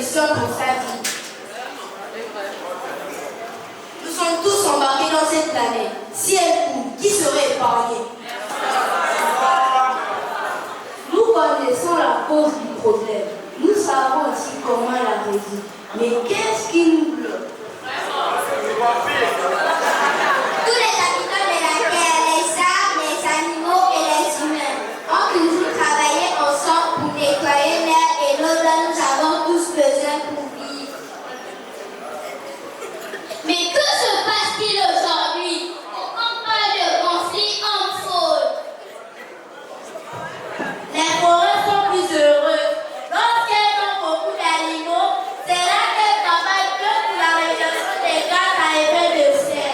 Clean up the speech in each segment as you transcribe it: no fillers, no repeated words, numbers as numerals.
solution pour sa vie. Nous sommes tous embarqués dans cette planète. Si elle coule, qui serait épargné? Nous connaissons la cause du problème. Nous savons aussi comment la résoudre. Mais qu'est-ce qui nous bloque? Tous les habitants de la Terre, les arbres, les animaux et les humains, ont toujours travaillé ensemble pour nettoyer l'air et l'eau dont nous avons tous besoin pour vivre. Mais que se passe-t-il aujourd'hui? On parle de conflit en faune. Les forêts sont plus heureuses. Lorsqu'elles ont beaucoup d'animaux, c'est là qu'elles travaillent que pour la réduction des gaz à effet de serre.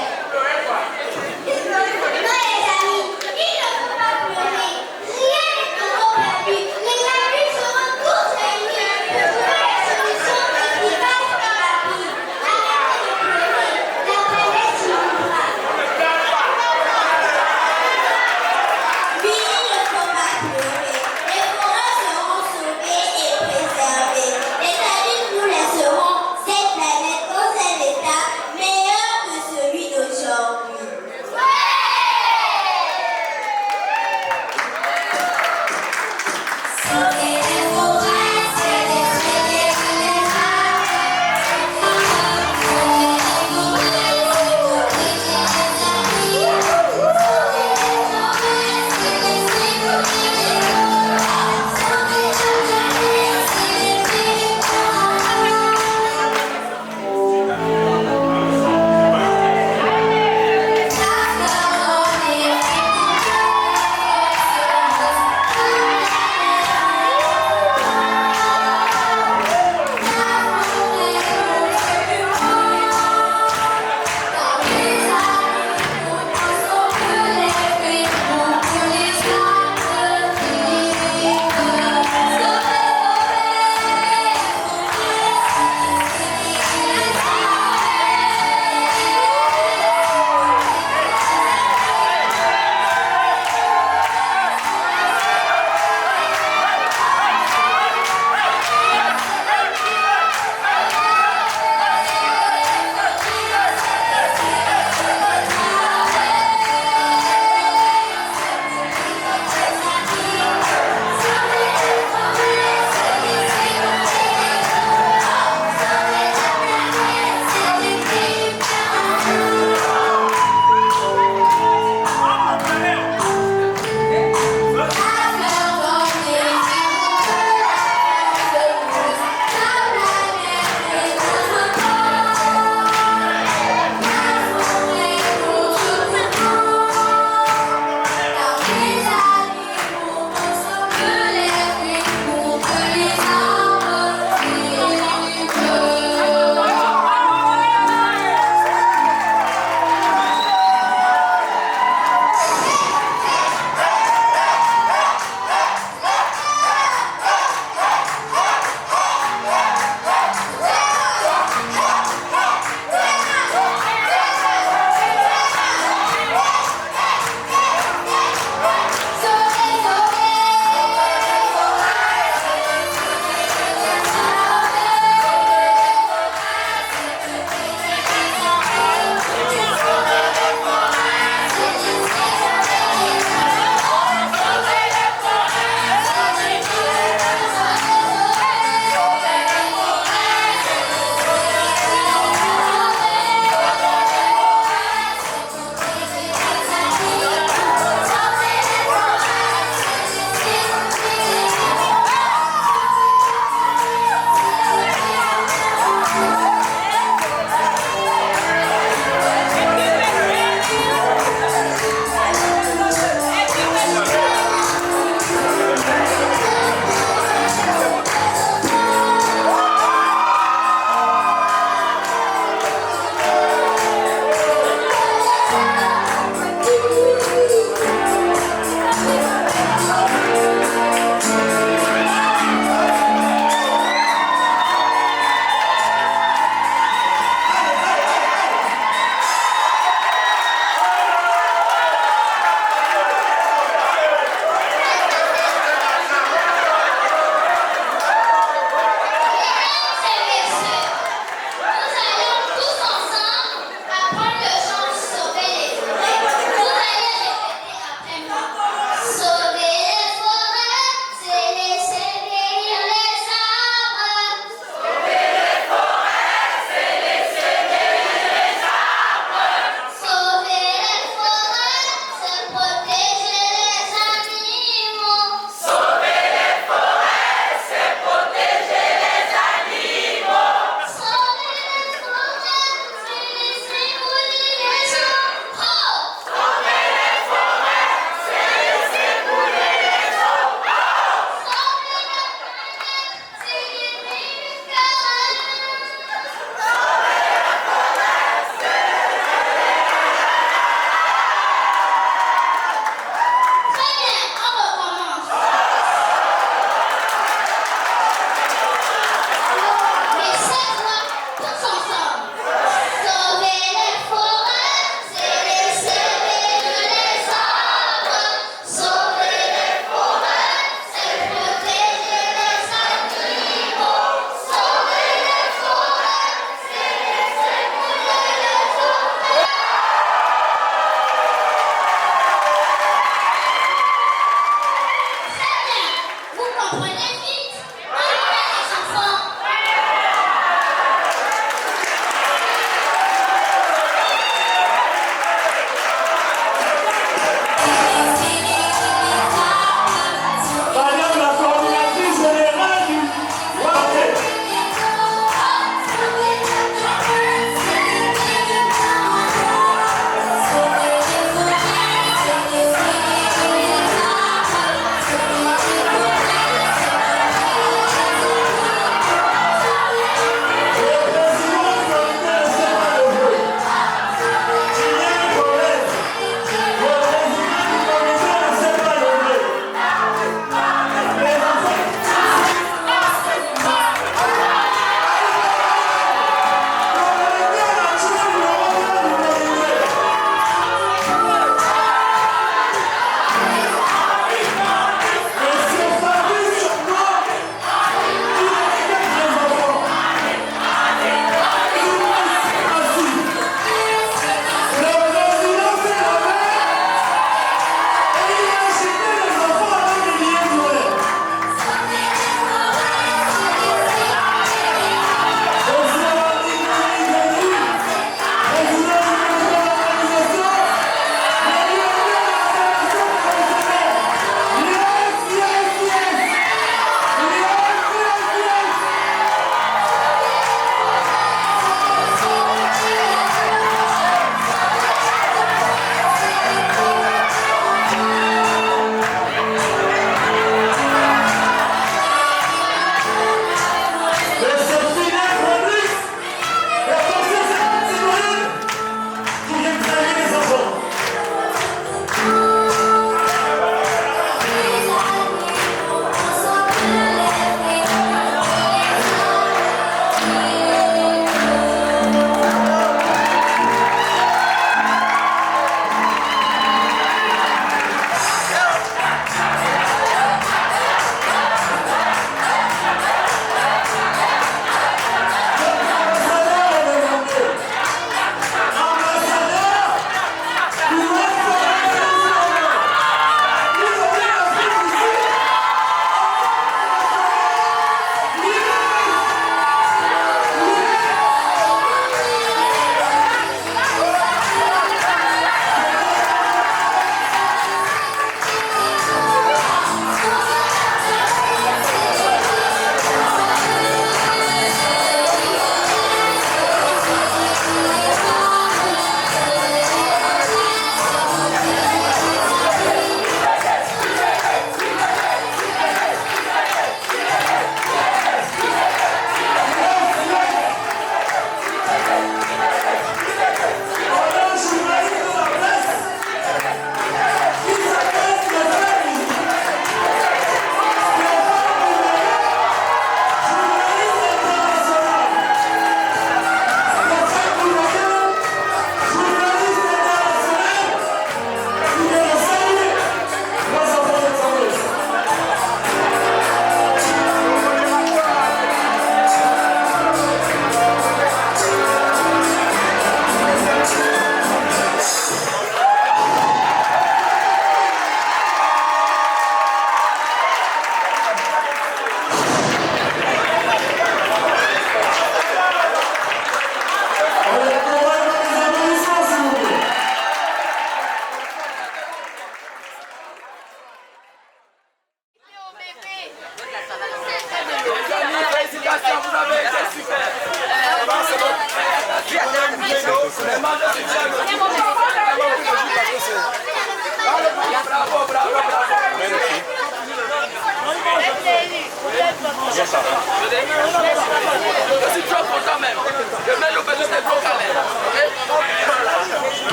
suis trop content même. Je mets le petit de bloc à l'air.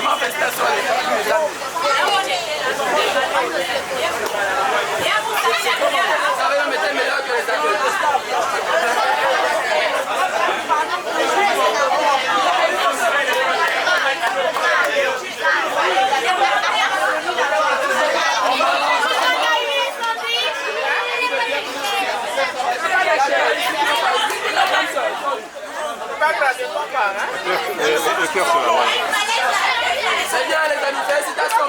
Ma félicitations. Ça va mettre meilleur que les adultes. C'est bien les amis, félicitations.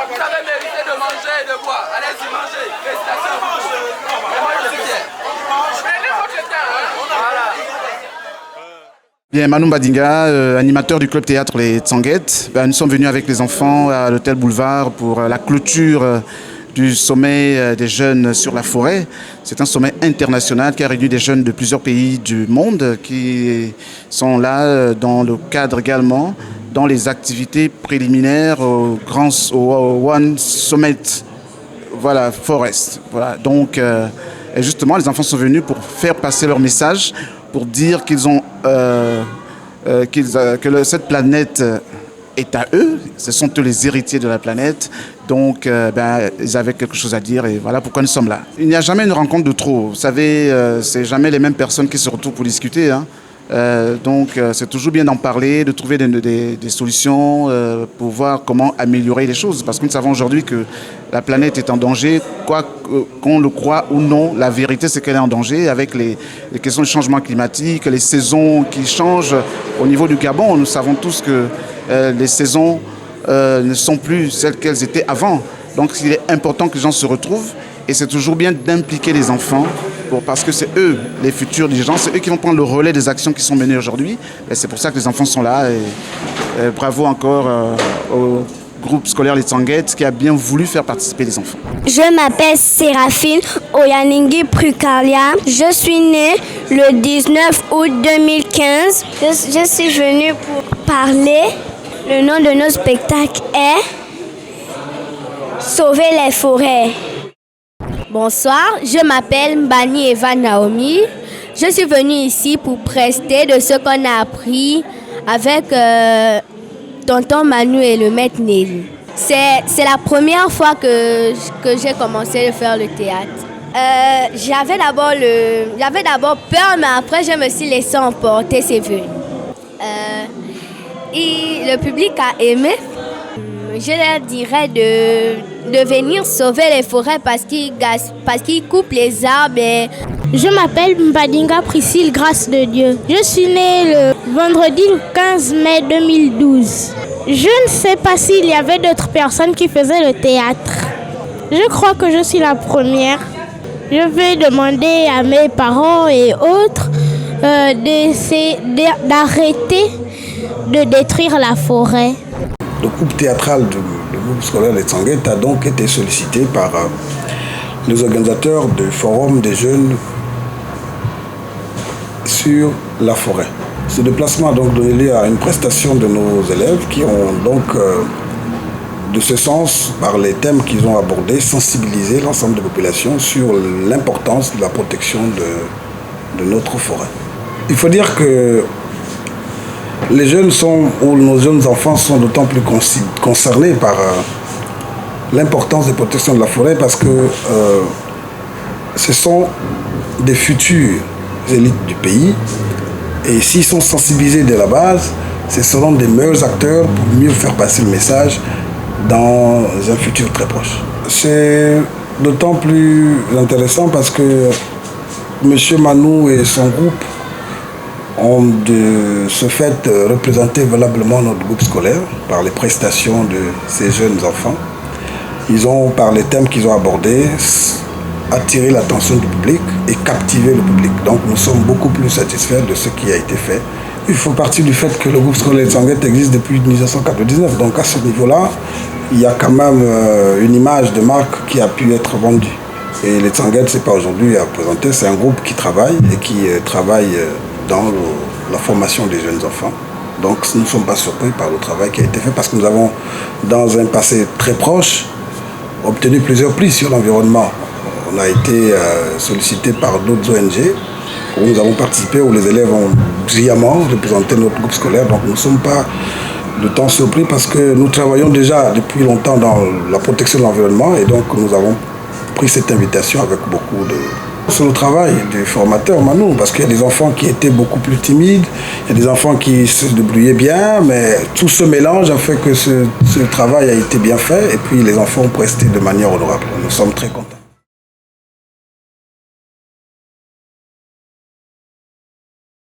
Vous avez mérité de manger et de boire. Allez-y, mangez. Félicitations. Et moi je suis fier. Voilà. Bien, Manu Mbadinga, animateur du club théâtre Les Tsanguettes. Nous sommes venus avec les enfants à l'hôtel Boulevard pour la clôture du sommet des jeunes sur la forêt. C'est un sommet international qui a réuni des jeunes de plusieurs pays du monde qui sont là dans le cadre également dans les activités préliminaires au One Summit, voilà, Forest. Voilà. Donc, et justement, les enfants sont venus pour faire passer leur message, pour dire qu'ils ont que cette planète est à eux, ce sont eux les héritiers de la planète, donc ils avaient quelque chose à dire et voilà pourquoi nous sommes là. Il n'y a jamais une rencontre de trop, vous savez, c'est jamais les mêmes personnes qui se retrouvent pour discuter, hein. Donc c'est toujours bien d'en parler, de trouver des solutions pour voir comment améliorer les choses, parce que nous savons aujourd'hui que la planète est en danger, quoi qu'on le croit ou non, la vérité c'est qu'elle est en danger avec les questions de changement climatique, les saisons qui changent au niveau du Gabon. Nous savons tous que les saisons ne sont plus celles qu'elles étaient avant, donc il est important que les gens se retrouvent et c'est toujours bien d'impliquer les enfants. Parce que c'est eux, les futurs dirigeants, c'est eux qui vont prendre le relais des actions qui sont menées aujourd'hui. Et c'est pour ça que les enfants sont là. Et bravo encore au groupe scolaire Les Tsanguettes qui a bien voulu faire participer les enfants. Je m'appelle Séraphine Oyaningi Prukalia. Je suis née le 19 août 2015. Je suis venue pour parler. Le nom de notre spectacle est Sauver les forêts. Bonsoir, je m'appelle Mbani Eva Naomi. Je suis venue ici pour prester de ce qu'on a appris avec tonton Manu et le maître Nelly. C'est la première fois que j'ai commencé à faire le théâtre. J'avais d'abord peur, mais après je me suis laissée emporter, c'est venu. Et le public a aimé. Je leur dirais de venir sauver les forêts parce qu'ils coupent les arbres. Je m'appelle Mbadinga Priscille Grâce de Dieu. Je suis née le vendredi 15 mai 2012. Je ne sais pas s'il y avait d'autres personnes qui faisaient le théâtre. Je crois que je suis la première. Je vais demander à mes parents et autres d'arrêter de détruire la forêt. Le groupe théâtral du groupe scolaire Les Tsanguettes a donc été sollicité par les organisateurs du forum des jeunes sur la forêt. Ce déplacement a donc donné lieu à une prestation de nos élèves qui ont donc, de ce sens, par les thèmes qu'ils ont abordés, sensibilisé l'ensemble des populations sur l'importance de la protection de notre forêt. Il faut dire que les jeunes nos jeunes enfants sont d'autant plus concernés par l'importance de la protection de la forêt parce que ce sont des futures élites du pays et s'ils sont sensibilisés dès la base, ce seront des meilleurs acteurs pour mieux faire passer le message dans un futur très proche. C'est d'autant plus intéressant parce que M. Manu et son groupe ont de ce fait représenté valablement notre groupe scolaire par les prestations de ces jeunes enfants. Ils ont, par les thèmes qu'ils ont abordés, attiré l'attention du public et captivé le public. Donc nous sommes beaucoup plus satisfaits de ce qui a été fait. Il faut partir du fait que le groupe scolaire Les Tsanguettes existe depuis 1999. Donc à ce niveau-là, il y a quand même une image de marque qui a pu être vendue. Et Les Tsanguettes, ce n'est pas aujourd'hui à présenter, c'est un groupe qui travaille et qui travaille dans la formation des jeunes enfants. Donc nous ne sommes pas surpris par le travail qui a été fait parce que nous avons, dans un passé très proche, obtenu plusieurs prix sur l'environnement On a été sollicité par d'autres ONG où nous avons participé, où les élèves ont brillamment représenté notre groupe scolaire. Donc nous ne sommes pas de temps surpris parce que nous travaillons déjà depuis longtemps dans la protection de l'environnement et donc nous avons pris cette invitation avec beaucoup de... C'est le travail du formateur Manu, parce qu'il y a des enfants qui étaient beaucoup plus timides, il y a des enfants qui se débrouillaient bien, mais tout ce mélange a fait que ce travail a été bien fait et puis les enfants ont presté de manière honorable. Nous sommes très contents.